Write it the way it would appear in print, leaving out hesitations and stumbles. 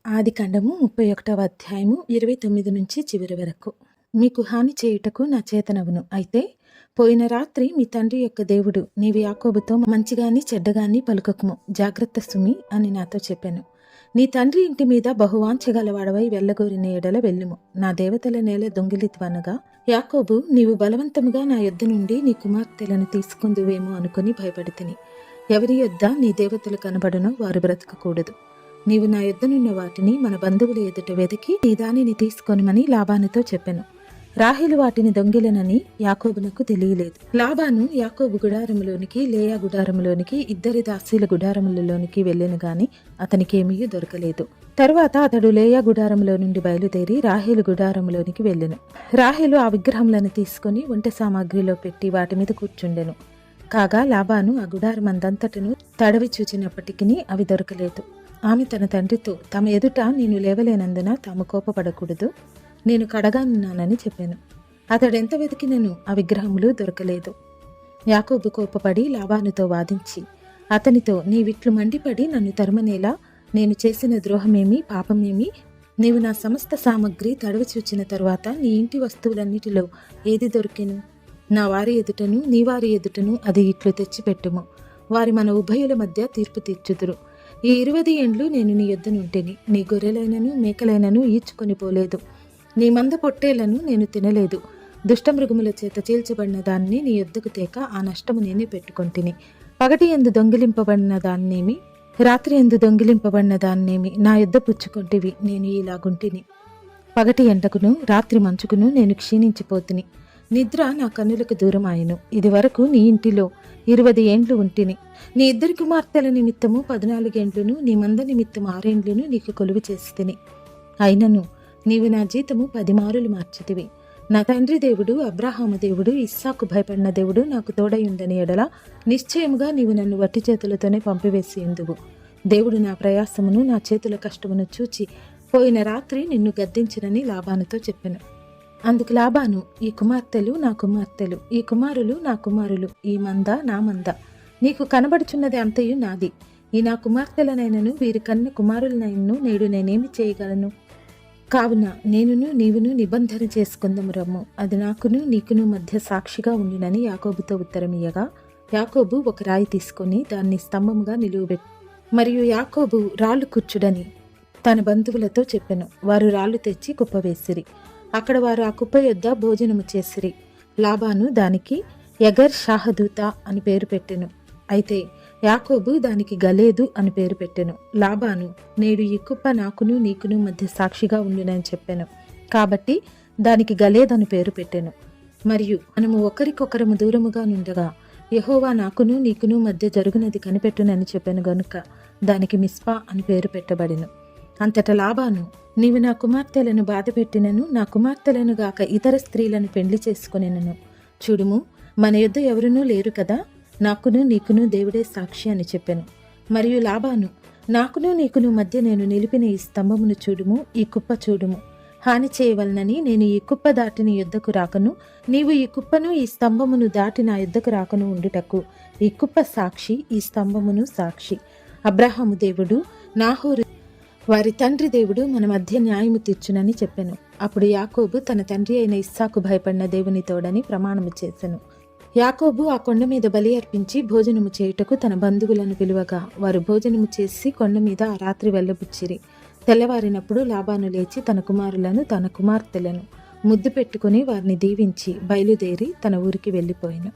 ఆదికాండము 31వ అధ్యాయము 29 నుంచి చివరి వరకు. మీకు హాని చేయుటకు నా చేతనవును. అయితే పోయిన రాత్రి మీ తండ్రి యొక్క దేవుడు నీవు యాకోబుతో మంచిగాని చెడ్డగాని పలుకకుము, జాగ్రత్త సుమి అని నాతో చెప్పాను. నీ తండ్రి ఇంటి మీద బహువాంఛగలవాడవై వెళ్ళగోరిన ఎడల వెళ్ళుము. నా దేవతల నేల దొంగిలిత్వనగా యాకోబు, నీవు బలవంతముగా నా యొద్ద నుండి నీ కుమార్తెలను తీసుకుందువేమో అనుకుని భయపడితిని. ఎవరి యొద్ద నీ దేవతలు కనబడునో వారు బ్రతకకూడదు. నీవు నా యొద్దనున్న వాటిని మన బంధువుల ఎదుట వెతికి నీ దానిని తీసుకొనమని లాబానుతో చెప్పెను. రాహేలు వాటిని దొంగిలనని యాకోబునకు తెలియలేదు. లాబాను యాకోబు గుడారములోనికి, లేయా గుడారములోనికి, ఇద్దరి దాసీల గుడారములలోనికి వెళ్ళెను గాని అతనికేమీ దొరకలేదు. తరువాత అతడు లేయా గుడారములో నుండి బయలుదేరి రాహేలు గుడారములోనికి వెళ్ళెను. రాహేలు ఆ విగ్రహములను తీసుకుని వంట సామాగ్రిలో పెట్టి వాటి మీద కూర్చుండెను. కాగా లాబాను ఆ గుడారమందంతటను తడవి చూచినప్పటికీ అవి దొరకలేదు. ఆమె తన తండ్రితో, తమ ఎదుట నేను లేవలేనందున తాము కోపపడకూడదు, నేను కడగానున్నానని చెప్పాను. అతడెంత వెతికినను ఆ విగ్రహములు దొరకలేదు. యాకోబు కోపపడి లాబానుతో వాదించి అతనితో, నీవిట్లు మండిపడి నన్ను తరుమనేలా? నేను చేసిన ద్రోహమేమి, పాపమేమి? నీవు నా సమస్త సామగ్రి తడవి చూచిన తరువాత నీ ఇంటి వస్తువులన్నిటిలో ఏది దొరికెను? నా వారి ఎదుటను నీ వారి ఎదుటను అది ఇట్లు తెచ్చిపెట్టుము. వారి మన ఉభయుల మధ్య తీర్పు తీర్చుదురు. ఈ 20 ఏండ్లు నేను నీ యొద్దనుంటిని. నీ గొర్రెలైనను మేకలైనను ఈడ్చుకొని పోలేదు. నీ మంద పొట్టేలను నేను తినలేదు. దుష్టమృగముల చేత చీల్చబడిన దాన్ని నీ యొద్దకు తేక ఆ నష్టము నేనే పెట్టుకొంటిని. పగటి యందు దొంగిలింపబడిన దాన్నేమి, రాత్రి యందు దొంగిలింపబడిన దాన్నేమి నా యొద్ద పుచ్చుకొంటివి. నేను ఇలాగుంటిని. పగటి ఎండకును రాత్రి మంచుకును నేను క్షీణించిపోతిని. నిద్ర నా కన్నులకు దూరం ఆయను. ఇది వరకు నీ ఇంటిలో 20 ఏండ్లు ఉంటిని. నీ ఇద్దరి కుమార్తెల నిమిత్తము 14 ఏండ్లును, నీ మంద నిమిత్తము 6 ఏండ్లును నీకు కొలువు చేసితిని. అయినను నీవు నా జీతము 10 మారులు మార్చితివి. నా తండ్రి దేవుడు, అబ్రాహాము దేవుడు, ఇస్సాకు భయపడిన దేవుడు నాకు తోడయుండని ఎడల నిశ్చయముగా నీవు నన్ను వట్టి చేతులతోనే పంపివేసి ఎందువు. దేవుడు నా ప్రయాసమును నా చేతుల కష్టమును చూచి పోయిన రాత్రి నిన్ను గద్దించినని లాబానుతో చెప్పెను. అందుకు లాబాను, ఈ కుమార్తెలు నా కుమార్తెలు, ఈ కుమారులు నా కుమారులు, ఈ మంద నా మంద, నీకు కనబడుచున్నది అంతయు నాది. ఈ నా కుమార్తెలనైనను వీరి కన్న కుమారులనైనను నేడు నేనేమి చేయగలను? కావున నేనును నీవును నిబంధన చేసుకుందము రమ్ము. అది నాకును నీకును మధ్య సాక్షిగా ఉండునని యాకోబుతో ఉత్తరమియ్యగా, యాకోబు ఒక రాయి తీసుకొని దాన్ని స్తంభముగా నిలువబెట్టి, మరియు యాకోబు రాళ్ళు కూర్చుడని తన బంధువులతో చెప్పెను. వారు రాళ్ళు తెచ్చి కుప్పవేసిరి. అక్కడ వారు ఆ కుప్ప యొద్ద భోజనము చేసిరి. లాబాను దానికి యగర్ షాహదూత అని పేరు పెట్టెను. అయితే యాకోబు దానికి గలేదు అని పేరు పెట్టెను. లాబాను, నేడు ఈ కుప్ప నాకును నీకును మధ్య సాక్షిగా ఉండునని చెప్పెను. కాబట్టి దానికి గలేదని పేరు పెట్టెను. మరియు మనము ఒకరికొకరము దూరముగా నుండగా యెహోవా నాకును నీకును మధ్య జరుగునది కనిపెట్టునని చెప్పెను గనుక దానికి మిస్పా అని పేరు పెట్టబడెను. అంతట లాబాను, నీవు నా కుమార్తెలను బాధపెట్టినను, నా కుమార్తెలను గాక ఇతర స్త్రీలను పెండ్లి చేసుకొనినను. చూడుము, మన యొద్ద ఎవరునూ లేరు కదా, నాకును నీకును దేవుడే సాక్షి అని చెప్పెను. మరియు లాబాను, నాకును నీకును మధ్య నేను నిలిపిన ఈ స్తంభమును చూడుము, ఈ కుప్ప చూడుము. హాని చేయవలనని నేను ఈ కుప్ప దాటి నీ యొద్దకు రాకను, నీవు ఈ కుప్పను ఈ స్తంభమును దాటి నా యొద్దకు రాకను ఉండుటకు ఈ కుప్ప సాక్షి, ఈ స్తంభమును సాక్షి. అబ్రాహాము దేవుడు, నాహోరు వారి తండ్రి దేవుడు మన మధ్య న్యాయము తీర్చునని చెప్పెను. అప్పుడు యాకోబు తన తండ్రి అయిన ఇస్సాకు భయపడిన దేవుని తోడని ప్రమాణము చేసెను. యాకోబు ఆ కొండ మీద బలి అర్పించి భోజనము చేయుటకు తన బంధువులను పిలువగా వారు భోజనము చేసి కొండ మీద ఆ రాత్రి వెళ్ళబుచ్చిరి. తెల్లవారినప్పుడు లాబాను లేచి తన కుమారులను తన కుమార్తెలను ముద్దు పెట్టుకుని వారిని దీవించి బయలుదేరి తన ఊరికి వెళ్ళిపోయాను.